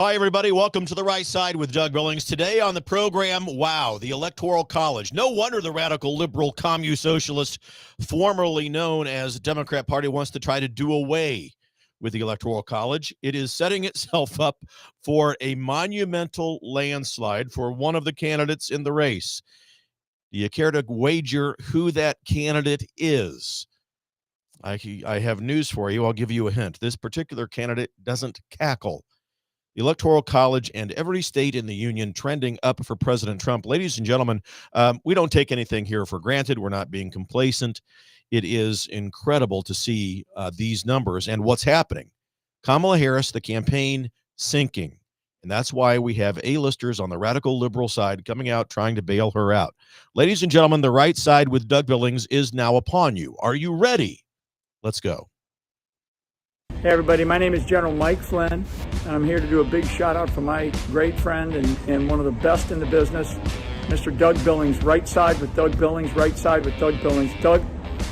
Hi, everybody. Welcome to The Right Side with Doug Billings. Today on the program, wow, the Electoral College. No wonder the radical liberal commune socialist, formerly known as the Democrat Party, wants to try to do away with the Electoral College. It is setting itself up for a monumental landslide for one of the candidates in the race. Do you care to wager who that candidate is? I have news for you. I'll give you a hint. This particular candidate doesn't cackle. The Electoral College and every state in the union trending up for President Trump. Ladies and gentlemen, we don't take anything here for granted. We're not being complacent. It is incredible to see these numbers and what's happening. Kamala Harris, the campaign, sinking. And that's why we have A-listers on the radical liberal side coming out trying to bail her out. Ladies and gentlemen, the right side with Doug Billings is now upon you. Are you ready? Let's go. Hey everybody, my name is General Mike Flynn, and I'm here to do a big shout out for my great friend and one of the best in the business, Mr. Doug Billings. Right side with Doug Billings, right side with Doug Billings. Doug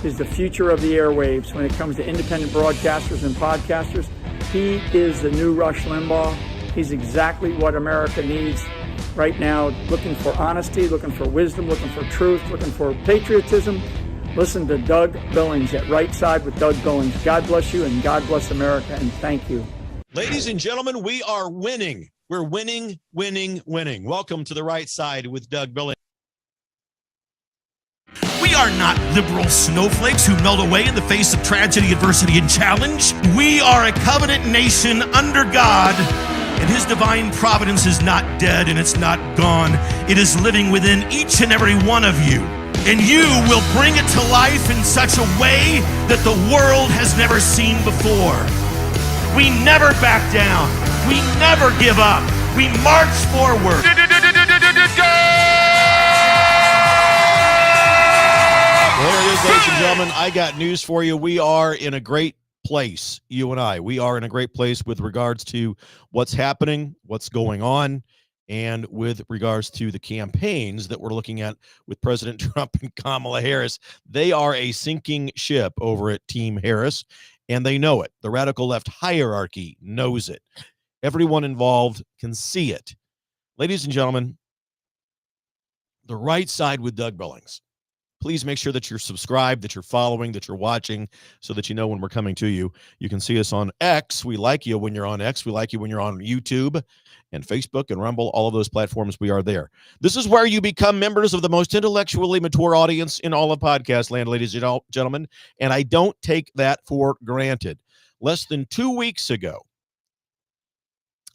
is the future of the airwaves when it comes to independent broadcasters and podcasters. He is the new Rush Limbaugh. He's exactly what America needs right now, looking for honesty, looking for wisdom, looking for truth, looking for patriotism. Listen to Doug Billings at Right Side with Doug Billings. God bless you and God bless America, and thank you. Ladies and gentlemen, we are winning. We're winning, winning, winning. Welcome to the Right Side with Doug Billings. We are not liberal snowflakes who melt away in the face of tragedy, adversity, and challenge. We are a covenant nation under God, and His divine providence is not dead and it's not gone. It is living within each and every one of you. And you will bring it to life in such a way that the world has never seen before. We never back down. We never give up. We march forward. Well, there it is, ladies and gentlemen. I got news for you. We are in a great place, you and I. We are in a great place with regards to what's happening, what's going on, and with regards to the campaigns that we're looking at with President Trump and Kamala Harris. They are a sinking ship over at Team Harris, and they know it. The radical left hierarchy knows it. Everyone involved can see it. Ladies and gentlemen, the Right Side with Doug Billings. Please make sure that you're subscribed, that you're following, that you're watching, so that you know when we're coming to you. You can see us on X. We like you when you're on X. We like you when you're on YouTube and Facebook and Rumble. All of those platforms, we are there. This is where you become members of the most intellectually mature audience in all of podcast land, ladies and gentlemen, and I don't take that for granted. Less than 2 weeks ago,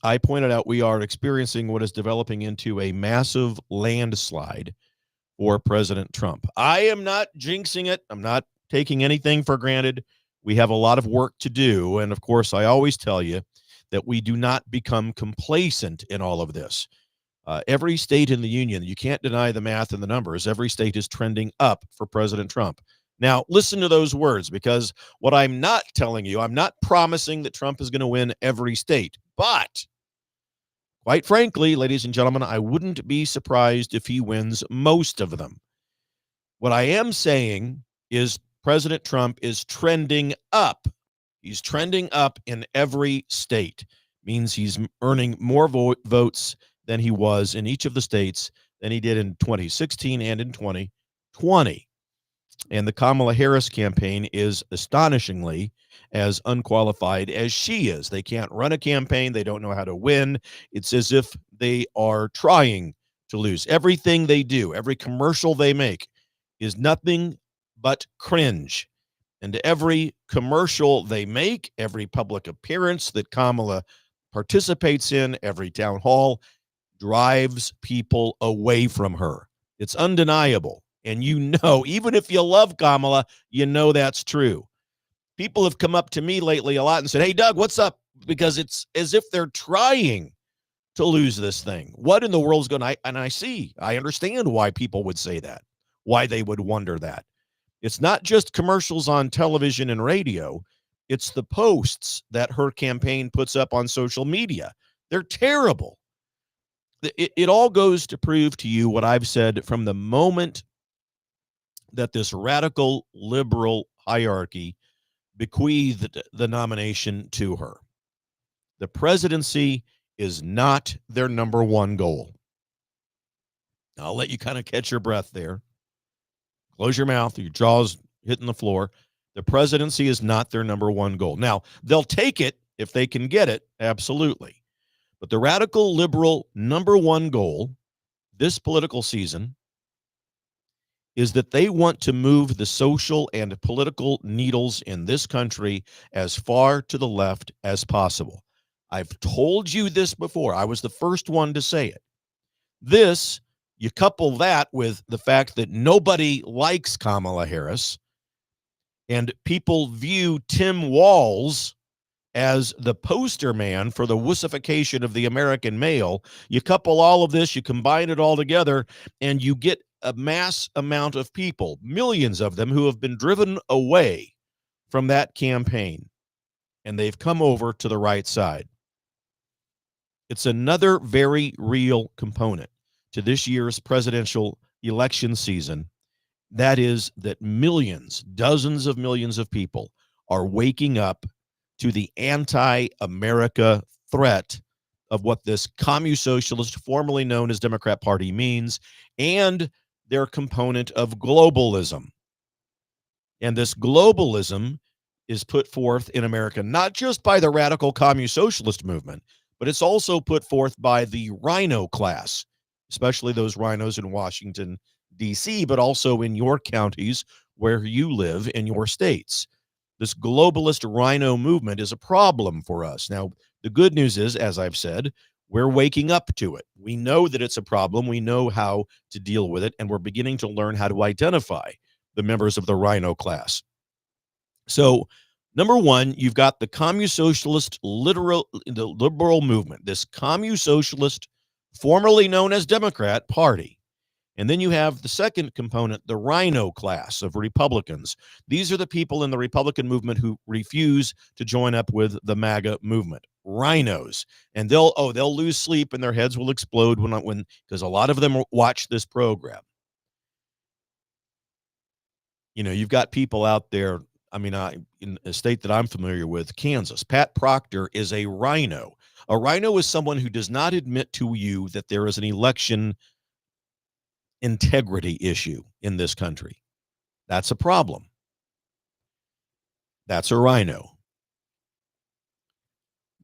I pointed out we are experiencing what is developing into a massive landslide for President Trump. I am not jinxing it. I'm not taking anything for granted. We have a lot of work to do. And of course, I always tell you that we do not become complacent in all of this. Every state in the union, you can't deny the math and the numbers. Every state is trending up for President Trump. Now, listen to those words, because what I'm not telling you, I'm not promising that Trump is going to win every state. But quite frankly, ladies and gentlemen, I wouldn't be surprised if he wins most of them. What I am saying is President Trump is trending up. He's trending up in every state. Means he's earning more votes than he was in each of the states than he did in 2016 and in 2020. And the Kamala Harris campaign is astonishingly as unqualified as she is. They can't run a campaign. They don't know how to win. It's as if they are trying to lose. Everything they do, every commercial they make is nothing but cringe. And every commercial they make, every public appearance that Kamala participates in, every town hall, drives people away from her. It's undeniable. And you know, even if you love Kamala, you know that's true. People have come up to me lately a lot and said, hey, Doug, what's up? Because it's as if they're trying to lose this thing. What in the world's going on? And I understand why people would say that, why they would wonder that. It's not just commercials on television and radio. It's the posts that her campaign puts up on social media. They're terrible. It all goes to prove to you what I've said from the moment that this radical liberal hierarchy bequeathed the nomination to her. The presidency is not their number one goal. I'll let you kind of catch your breath there. Close your mouth, your jaw's hitting the floor. The presidency is not their number one goal. Now, they'll take it if they can get it, absolutely. But the radical liberal number one goal this political season is that they want to move the social and political needles in this country as far to the left as possible. I've told you this before. I was the first one to say it. This, you couple that with the fact that nobody likes Kamala Harris, and people view Tim Walz as the poster man for the wussification of the American male. You couple all of this, you combine it all together, and you get a mass amount of people, millions of them, who have been driven away from that campaign, and they've come over to the right side. It's another very real component to this year's presidential election season. That is that millions, dozens of millions of people are waking up to the anti-America threat of what this commu-socialist, formerly known as Democrat Party, means, and their component of globalism. And this globalism is put forth in America not just by the radical commu-socialist movement, but it's also put forth by the rhino class, especially those rhinos in Washington, D.C., but also in your counties where you live in your states. This globalist rhino movement is a problem for us. Now, the good news is, as I've said, we're waking up to it. We know that it's a problem. We know how to deal with it, and we're beginning to learn how to identify the members of the rhino class. So, number one, you've got the commu-socialist the liberal movement, this commu-socialist, formerly known as Democrat Party. And then you have the second component, the rhino class of Republicans. These are the people in the Republican movement who refuse to join up with the MAGA movement. Rhinos. And they'll lose sleep and their heads will explode when because a lot of them watch this program. You know, you've got people out there. I mean, in a state that I'm familiar with, Kansas, Pat Proctor is a rhino. A rhino is someone who does not admit to you that there is an election integrity issue in this country. That's a problem. That's a rhino.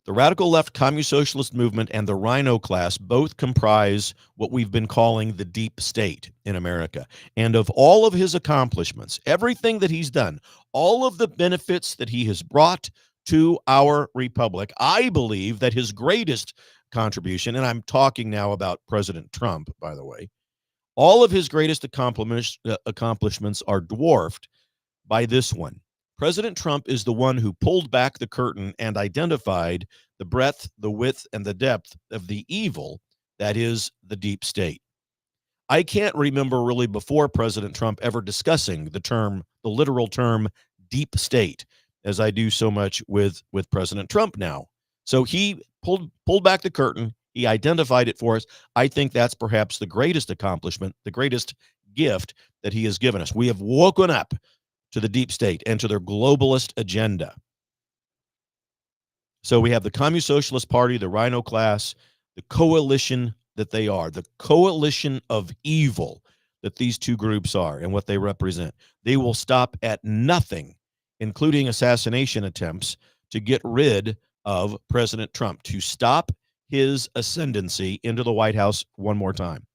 The radical left commu-socialist movement and the rhino class both comprise what we've been calling the deep state in America. And of all of his accomplishments, everything that he's done, all of the benefits that he has brought to our republic, I believe that his greatest contribution, and I'm talking now about President Trump, by the way, all of his greatest accomplishments are dwarfed by this one. President Trump is the one who pulled back the curtain and identified the breadth, the width, and the depth of the evil that is the deep state. I can't remember really before President Trump ever discussing the literal term deep state, as I do so much with President Trump now. So he pulled back the curtain. He identified it for us. I think that's perhaps the greatest accomplishment, the greatest gift that he has given us. We have woken up to the deep state and to their globalist agenda. So we have the Commu-Socialist Party, the rhino class, the coalition that they are, the coalition of evil that these two groups are and what they represent. They will stop at nothing, including assassination attempts, to get rid of President Trump, to stop his ascendancy into the White House one more time.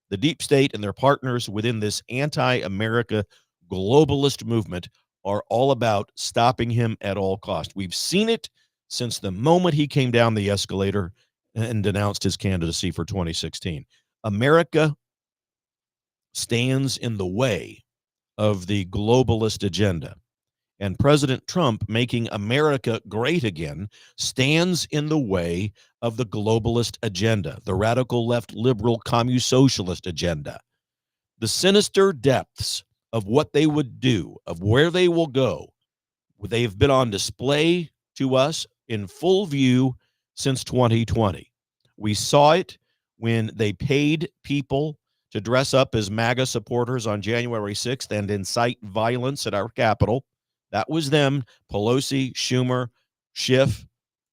The deep state and their partners within this anti-America globalist movement are all about stopping him at all costs. We've seen it since the moment he came down the escalator and denounced his candidacy for 2016. America stands in the way of the globalist agenda. And President Trump, making America great again, stands in the way of the globalist agenda, the radical left liberal commu-socialist agenda. The sinister depths of what they would do, of where they will go, they've been on display to us in full view since 2020. We saw it when they paid people to dress up as MAGA supporters on January 6th and incite violence at our Capitol. That was them, Pelosi, Schumer, Schiff,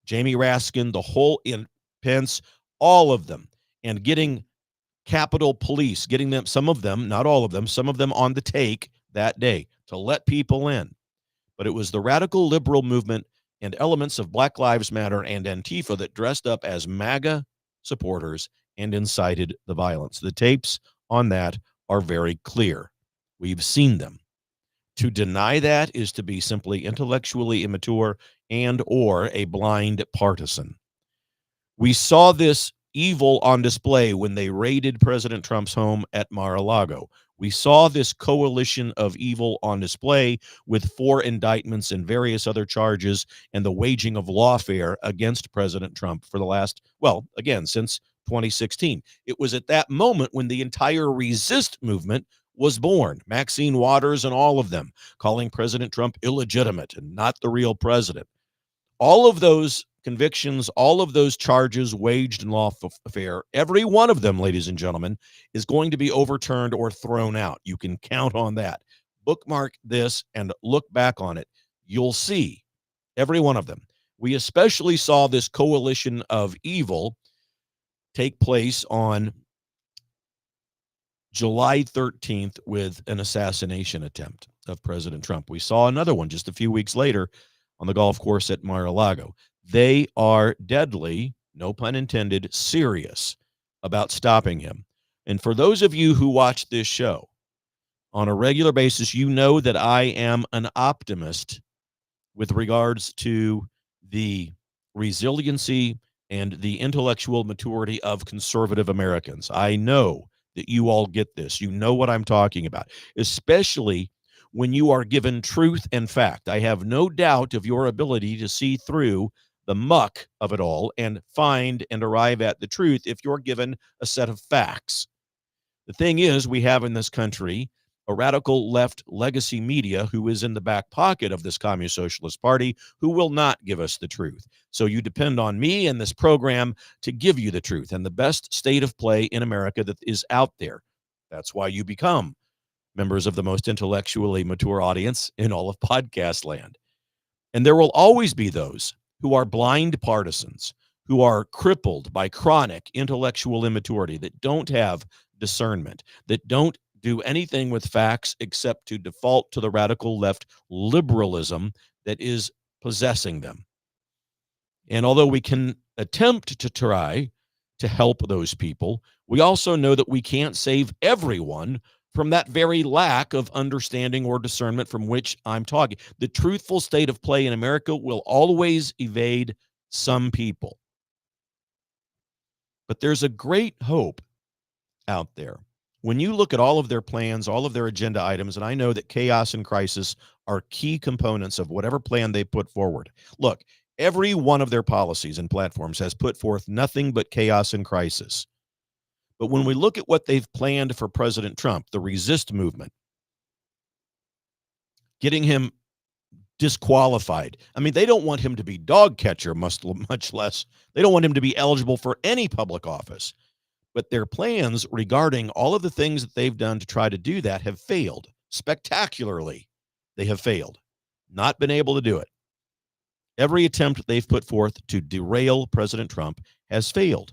Jamie Raskin, the whole Pence, all of them, and getting Capitol Police, getting them, some of them, not all of them, some of them on the take that day to let people in. But it was the radical liberal movement and elements of Black Lives Matter and Antifa that dressed up as MAGA supporters and incited the violence. The tapes on that are very clear. We've seen them. To deny that is to be simply intellectually immature and or a blind partisan. We saw this evil on display when they raided President Trump's home at Mar-a-Lago. We saw this coalition of evil on display with 4 indictments and various other charges and the waging of lawfare against President Trump for the last, well, again, since 2016. It was at that moment when the entire resist movement was born. Maxine Waters and all of them calling President Trump illegitimate and not the real president. All of those convictions, all of those charges waged in lawfare, every one of them, ladies and gentlemen, is going to be overturned or thrown out. You can count on that. Bookmark this and look back on it. You'll see every one of them. We especially saw this coalition of evil take place on July 13th with an assassination attempt of President Trump. We saw another one just a few weeks later on the golf course at Mar-a-Lago. They are deadly, no pun intended, serious about stopping him. And for those of you who watch this show on a regular basis, you know that I am an optimist with regards to the resiliency and the intellectual maturity of conservative Americans. I know that you all get this. You know what I'm talking about, especially when you are given truth and fact. I have no doubt of your ability to see through the muck of it all and find and arrive at the truth if you're given a set of facts. The thing is, we have in this country a radical left legacy media who is in the back pocket of this Communist Socialist Party who will not give us the truth. So you depend on me and this program to give you the truth and the best state of play in America that is out there. That's why you become members of the most intellectually mature audience in all of podcast land. And there will always be those who are blind partisans, who are crippled by chronic intellectual immaturity, that don't have discernment, that don't do anything with facts except to default to the radical left liberalism that is possessing them. And although we can attempt to try to help those people, we also know that we can't save everyone from that very lack of understanding or discernment from which I'm talking. The truthful state of play in America will always evade some people. But there's a great hope out there. When you look at all of their plans, all of their agenda items, and I know that chaos and crisis are key components of whatever plan they put forward. Look, every one of their policies and platforms has put forth nothing but chaos and crisis. But when we look at what they've planned for President Trump, the resist movement, getting him disqualified. I mean, they don't want him to be dog catcher, much less. They don't want him to be eligible for any public office. But their plans regarding all of the things that they've done to try to do that have failed spectacularly. They have failed, not been able to do it. Every attempt they've put forth to derail President Trump has failed.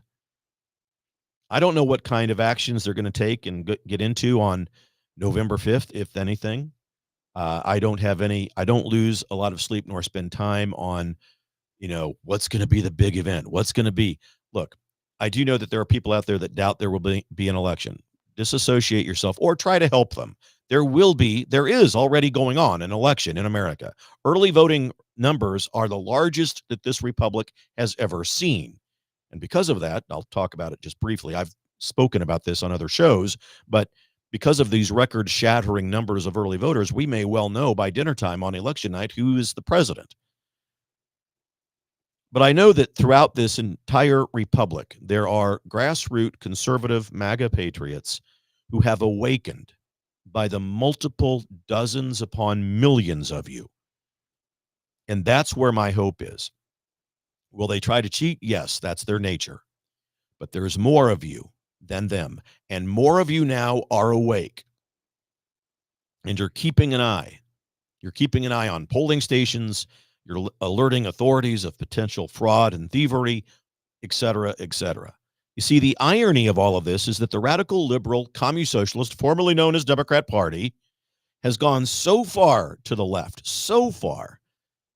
I don't know what kind of actions they're going to take and get into on November 5th, if anything. I don't lose a lot of sleep nor spend time on, what's going to be the big event. What's going to be, look, I do know that there are people out there that doubt there will be an election. Disassociate yourself or try to help them. There is already going on an election in America. Early voting numbers are the largest that this republic has ever seen. And because of that, I'll talk about it just briefly. I've spoken about this on other shows, but because of these record-shattering numbers of early voters, we may well know by dinner time on election night who is the president. But I know that throughout this entire republic, there are grassroots conservative MAGA patriots who have awakened by the multiple dozens upon millions of you. And that's where my hope is. Will they try to cheat? Yes, that's their nature. But there's more of you than them. And more of you now are awake. And you're keeping an eye. You're keeping an eye on polling stations. You're alerting authorities of potential fraud and thievery, et cetera, et cetera. You see, the irony of all of this is that the radical liberal communist-socialist, formerly known as Democrat Party, has gone so far to the left, so far,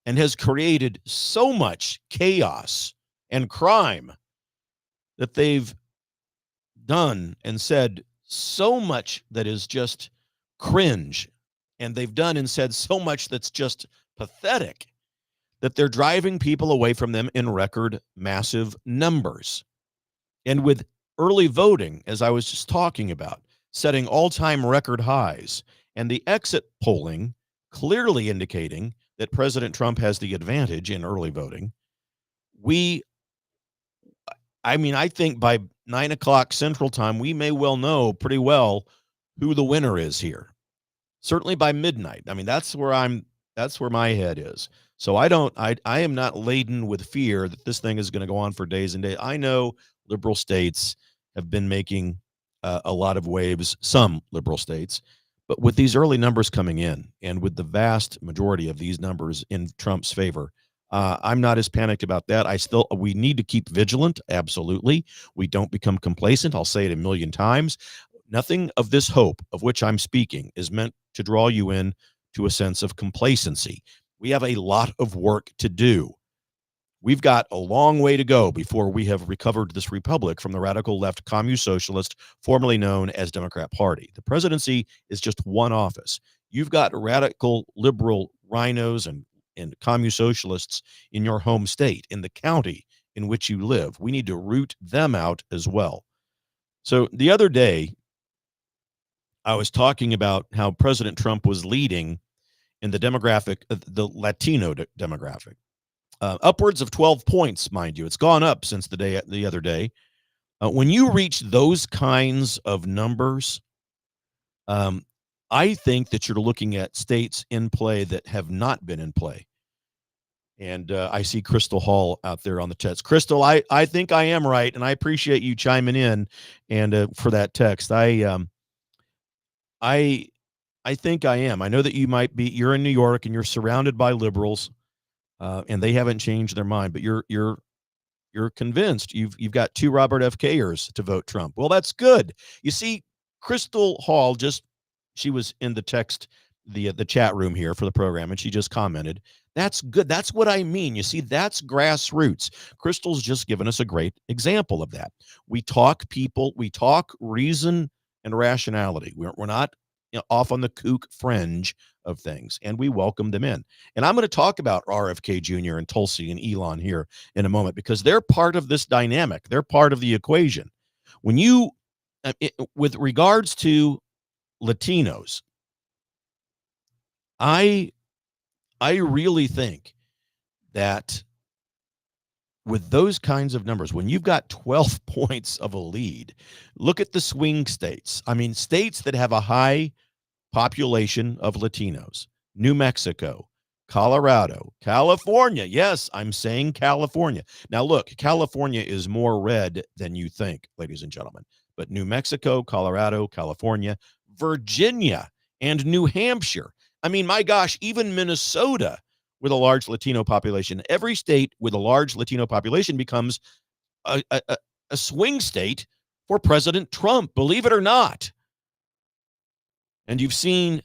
and has created so much chaos and crime that they've done and said so much that is just cringe. And they've done and said so much that's just pathetic that they're driving people away from them in record massive numbers. And with early voting, as I was just talking about, setting all-time record highs, and the exit polling clearly indicating that President Trump has the advantage in early voting, I think by 9 o'clock Central Time, we may well know pretty well who the winner is here. Certainly by midnight. I mean, that's where my head is. So I am not laden with fear that this thing is going to go on for days and days. I know liberal states have been making a lot of waves, some liberal states, but with these early numbers coming in and with the vast majority of these numbers in Trump's favor, I'm not as panicked about that. We need to keep vigilant. Absolutely. We don't become complacent. I'll say it a million times. Nothing of this hope of which I'm speaking is meant to draw you in to a sense of complacency. We have a lot of work to do. We've got a long way to go before we have recovered this republic from the radical left communist socialist, formerly known as Democrat Party. The presidency is just one office. You've got radical liberal rhinos and communist socialists in your home state, in the county in which you live. We need to root them out as well. So the other day, I was talking about how President Trump was leading in the demographic, the Latino demographic. Upwards of 12 points, mind you. It's gone up since the other day. When you reach those kinds of numbers, I think that you're looking at states in play that have not been in play. And I see Crystal Hall out there on the text. Crystal, I think I am right, and I appreciate you chiming in and for that text. I think I am. I know that you're in New York and you're surrounded by liberals. And they haven't changed their mind, but you're convinced. You've got 2 Robert F. Kayers to vote Trump. Well, that's good. You see, Crystal Hall she was in the text, the chat room here for the program, and she just commented. That's good. That's what I mean. You see, that's grassroots. Crystal's just given us a great example of that. We talk reason and rationality. We're not off on the kook fringe of things, and we welcome them in. And I'm going to talk about RFK Jr. and Tulsi and Elon here in a moment because they're part of this dynamic. They're part of the equation. When with regards to Latinos, I really think that with those kinds of numbers, when you've got 12 points of a lead, look at the swing states. I mean, states that have a high population of Latinos: New Mexico, Colorado, California. Yes, I'm saying California. Now, look, California is more red than you think, ladies and gentlemen. But New Mexico, Colorado, California, Virginia, and New Hampshire. I mean, my gosh, even Minnesota with a large Latino population. Every state with a large Latino population becomes a swing state for President Trump, believe it or not. And you've seen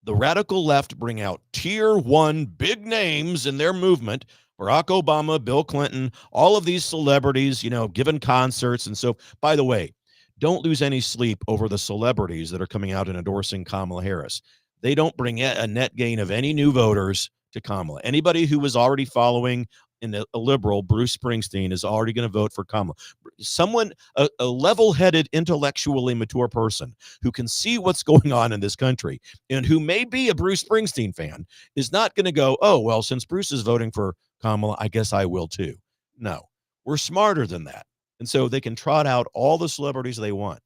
the radical left bring out tier 1 big names in their movement: Barack Obama, Bill Clinton, all of these celebrities, giving concerts. And so, by the way, don't lose any sleep over the celebrities that are coming out and endorsing Kamala Harris. They don't bring a net gain of any new voters to Kamala. Anybody who was already following a liberal, Bruce Springsteen, is already going to vote for Kamala. Someone, a level-headed, intellectually mature person who can see what's going on in this country and who may be a Bruce Springsteen fan, is not going to go, oh, well, since Bruce is voting for Kamala, I guess I will too. No, we're smarter than that. And so they can trot out all the celebrities they want,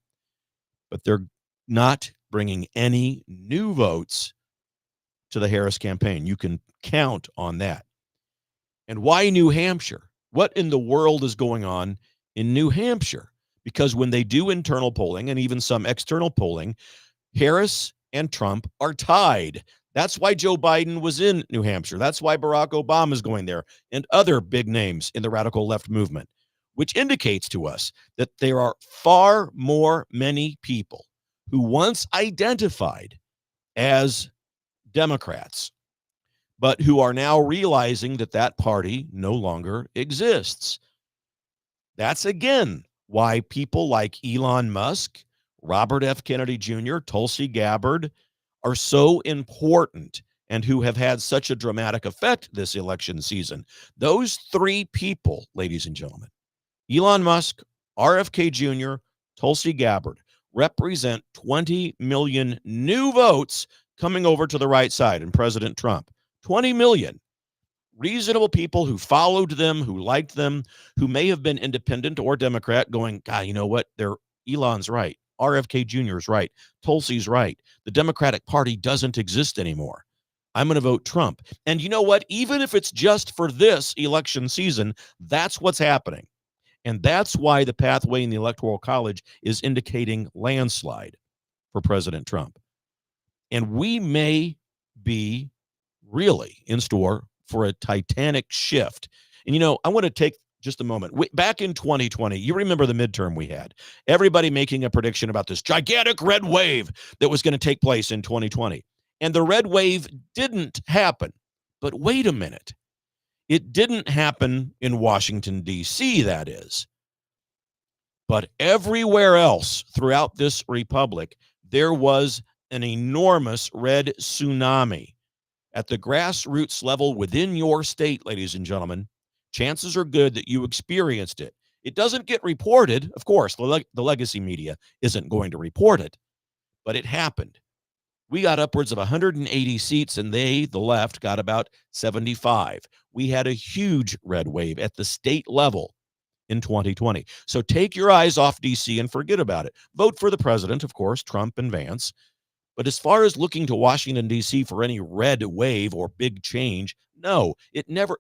but they're not bringing any new votes to the Harris campaign. You can count on that. And why New Hampshire? What in the world is going on in New Hampshire? Because when they do internal polling and even some external polling, Harris and Trump are tied. That's why Joe Biden was in New Hampshire. That's why Barack Obama is going there and other big names in the radical left movement. which indicates to us that there are far more many people who once identified as Democrats, but who are now realizing that that party no longer exists. That's, again, why people like Elon Musk, Robert F. Kennedy Jr., Tulsi Gabbard are so important and who have had such a dramatic effect this election season. Those three people, ladies and gentlemen, Elon Musk, RFK Jr., Tulsi Gabbard, represent 20 million new votes coming over to the right side and President Trump. 20 million. Reasonable people who followed them, who liked them, who may have been independent or Democrat going, God, you know what? Elon's right. RFK Jr. is right. Tulsi's right. The Democratic Party doesn't exist anymore. I'm going to vote Trump. And you know what? Even if it's just for this election season, that's what's happening. And that's why the pathway in the Electoral College is indicating landslide for President Trump. And we may be really in store for a titanic shift. And, you know, I want to take just a moment. Back in 2020, you remember the midterm we had. Everybody making a prediction about this gigantic red wave that was going to take place in 2020. And the red wave didn't happen. But wait a minute. It didn't happen in Washington, D.C., that is. But everywhere else throughout this republic, there was an enormous red tsunami. At the grassroots level within your state, ladies and gentlemen, chances are good that you experienced it. It doesn't get reported. Of course, the legacy media isn't going to report it, but it happened. We got upwards of 180 seats, and the left, got about 75. We had a huge red wave at the state level in 2020. So take your eyes off D.C. and forget about it. Vote for the president, of course, Trump and Vance. But as far as looking to Washington, D.C. for any red wave or big change, no,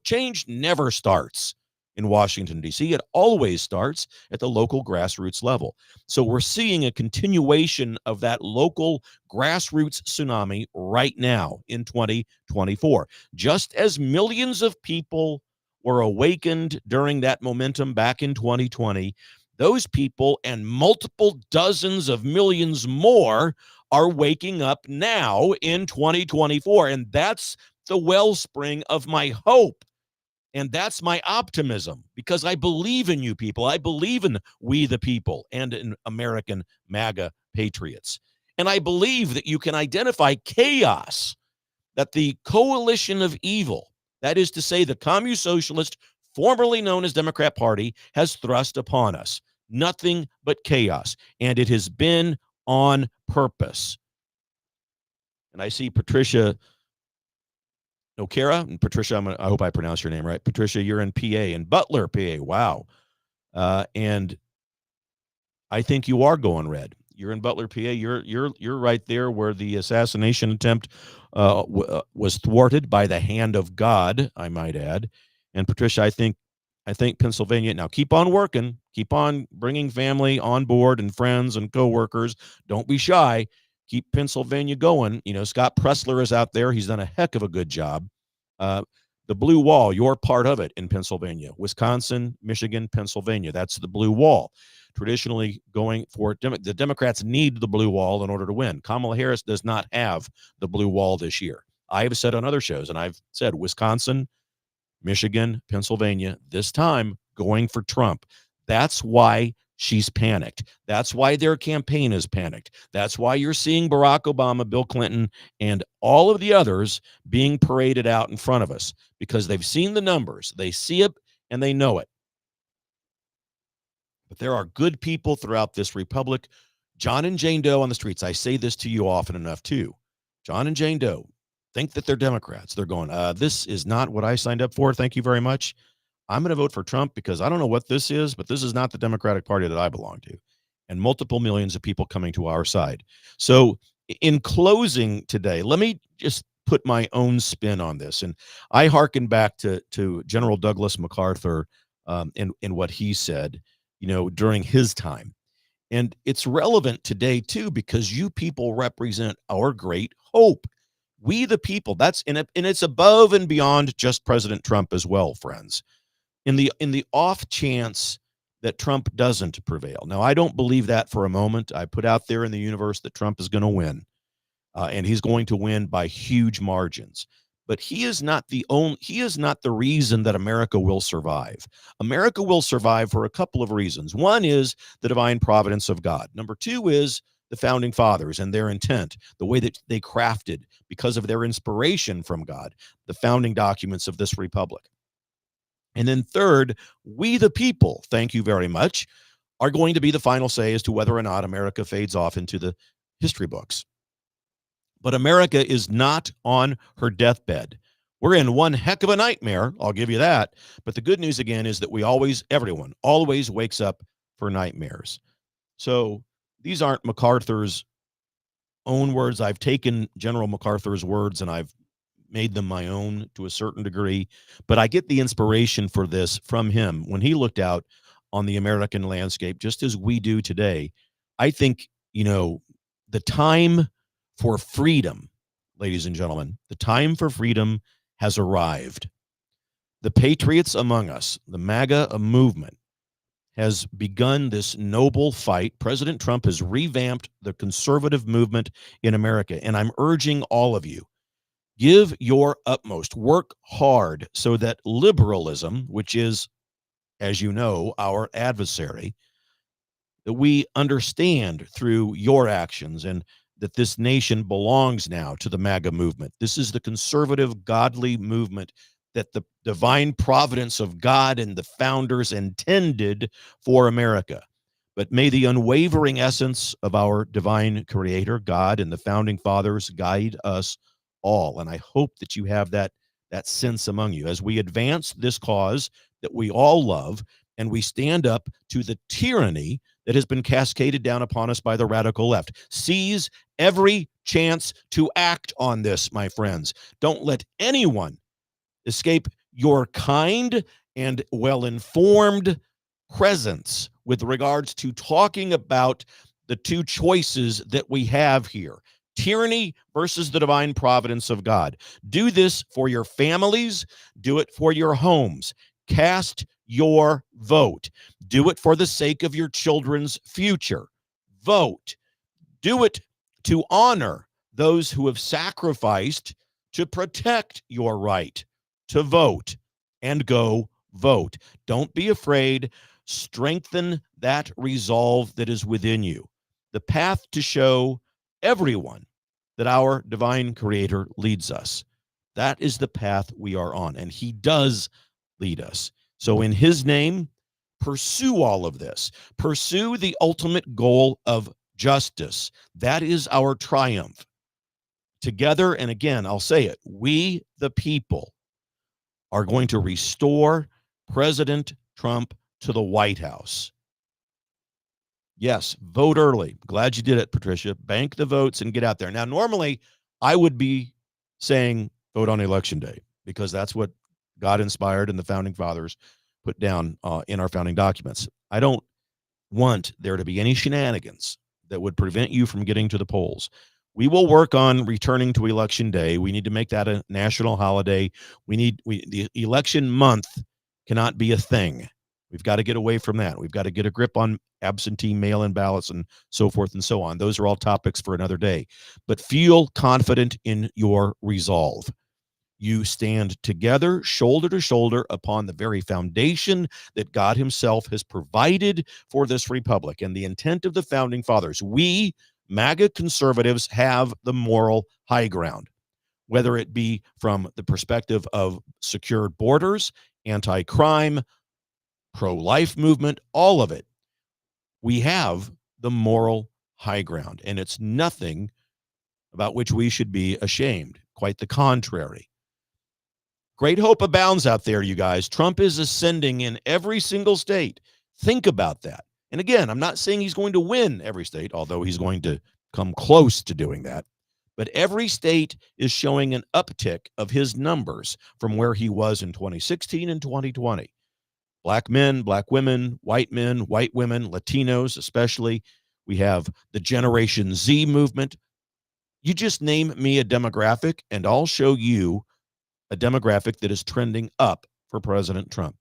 change never starts in Washington, D.C. It always starts at the local grassroots level. So we're seeing a continuation of that local grassroots tsunami right now in 2024. Just as millions of people were awakened during that momentum back in 2020, those people and multiple dozens of millions more are waking up now in 2024. And that's the wellspring of my hope. And that's my optimism, because I believe in you people. I believe in we the people and in American MAGA patriots. And I believe that you can identify chaos, that the coalition of evil, that is to say the Communist Socialist, formerly known as Democrat Party, has thrust upon us. Nothing but chaos. And it has been on purpose. And I see Patricia O'Kara, and Patricia, I hope I pronounced your name right. Patricia, you're in PA, in Butler, PA. Wow. And I think you are going red. You're in Butler, PA. You're right there where the assassination attempt was thwarted by the hand of God, I might add. And Patricia, I think Pennsylvania. Now keep on working. Keep on bringing family on board and friends and coworkers. Don't be shy. Keep Pennsylvania going. You know, Scott Pressler is out there. He's done a heck of a good job. The blue wall, you're part of it in Pennsylvania. Wisconsin, Michigan, Pennsylvania. That's the blue wall. Traditionally going for the Democrats need the blue wall in order to win. Kamala Harris does not have the blue wall this year. I have said on other shows, and I've said Wisconsin, Michigan, Pennsylvania, this time going for Trump. That's why she's panicked. That's why their campaign is panicked. That's why you're seeing Barack Obama, Bill Clinton, and all of the others being paraded out in front of us, because they've seen the numbers. They see it and they know it. But there are good people throughout this republic. John and Jane Doe on the streets. I say this to you often enough too. John and Jane Doe think that they're Democrats. They're going, this is not what I signed up for. Thank you very much. I'm going to vote for Trump because I don't know what this is, but this is not the Democratic Party that I belong to. And multiple millions of people coming to our side. So in closing today, let me just put my own spin on this. And I hearken back to General Douglas MacArthur in what he said, you know, during his time. And it's relevant today too, because you people represent our great hope. We the people, and it's above and beyond just President Trump as well, friends. In the off chance that Trump doesn't prevail. Now, I don't believe that for a moment. I put out there in the universe that Trump is going to win, and he's going to win by huge margins. But he is not the reason that America will survive. America will survive for a couple of reasons. One is the divine providence of God. Number two is the founding fathers and their intent, the way that they crafted, because of their inspiration from God, the founding documents of this republic. And then third, we the people, thank you very much, are going to be the final say as to whether or not America fades off into the history books. But America is not on her deathbed. We're in one heck of a nightmare, I'll give you that. But the good news again is that everyone always wakes up for nightmares. So these aren't MacArthur's own words. I've taken General MacArthur's words and I've made them my own to a certain degree, but I get the inspiration for this from him when he looked out on the American landscape, just as we do today. I think, the time for freedom, ladies and gentlemen, the time for freedom has arrived. The patriots among us, the MAGA movement, has begun this noble fight. President Trump has revamped the conservative movement in America, and I'm urging all of you, give your utmost, work hard so that liberalism, which is, as you know, our adversary, that we understand through your actions and that this nation belongs now to the MAGA movement. This is the conservative, godly movement that the divine providence of God and the founders intended for America. But may the unwavering essence of our divine creator, God, and the founding fathers guide us all. And I hope that you have that sense among you as we advance this cause that we all love, and we stand up to the tyranny that has been cascaded down upon us by the radical left. Seize every chance to act on this, my friends. Don't let anyone escape your kind and well-informed presence with regards to talking about the two choices that we have here: tyranny versus the divine providence of God. Do this for your families. Do it for your homes. Cast your vote. Do it for the sake of your children's future. Vote. Do it to honor those who have sacrificed to protect your right to vote, and go vote. Don't be afraid. Strengthen that resolve that is within you. The path to show everyone that our divine creator leads us. That is the path we are on, and he does lead us. So in his name, pursue all of this. Pursue the ultimate goal of justice. That is our triumph. Together, and again, I'll say it, we the people are going to restore President Trump to the White House. Yes, vote early. Glad you did it, Patricia. Bank the votes and get out there. Now, normally, I would be saying vote on Election Day because that's what God inspired and the founding fathers put down in our founding documents. I don't want there to be any shenanigans that would prevent you from getting to the polls. We will work on returning to Election Day. We need to make that a national holiday. The election month cannot be a thing. We've got to get away from that. We've got to get a grip on absentee mail-in ballots and so forth and so on. Those are all topics for another day. But feel confident in your resolve. You stand together, shoulder to shoulder, upon the very foundation that God himself has provided for this republic and the intent of the founding fathers. We, MAGA conservatives, have the moral high ground, whether it be from the perspective of secured borders, anti-crime, pro-life movement, all of it. We have the moral high ground, and it's nothing about which we should be ashamed. Quite the contrary. Great hope abounds out there, you guys. Trump is ascending in every single state. Think about that. And again, I'm not saying he's going to win every state, although he's going to come close to doing that. But every state is showing an uptick of his numbers from where he was in 2016 and 2020. Black men, black women, white men, white women, Latinos especially. We have the Generation Z movement. You just name me a demographic, and I'll show you a demographic that is trending up for President Trump.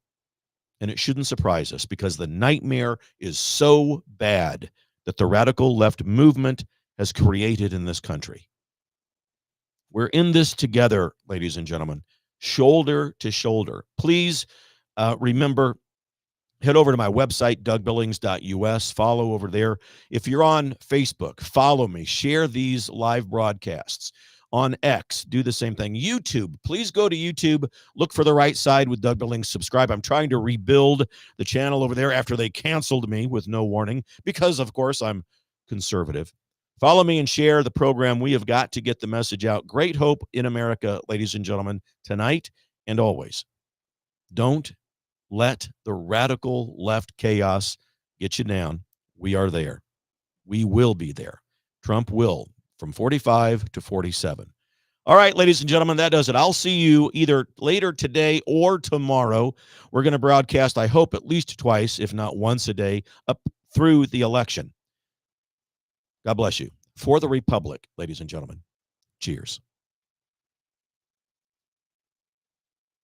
And it shouldn't surprise us because the nightmare is so bad that the radical left movement has created in this country. We're in this together, ladies and gentlemen, shoulder to shoulder. Please remember, head over to my website, dougbillings.us. Follow over there. If you're on Facebook, follow me. Share these live broadcasts. On X, do the same thing. YouTube, please go to YouTube. Look for The Right Side with Doug Billings. Subscribe. I'm trying to rebuild the channel over there after they canceled me with no warning because, of course, I'm conservative. Follow me and share the program. We have got to get the message out. Great hope in America, ladies and gentlemen, tonight and always. Don't let the radical left chaos get you down. We are there. We will be there. Trump will, from 45 to 47. All right, ladies and gentlemen, that does it. I'll see you either later today or tomorrow. We're going to broadcast, I hope, at least twice, if not once a day, up through the election. God bless you. For the Republic, ladies and gentlemen. Cheers.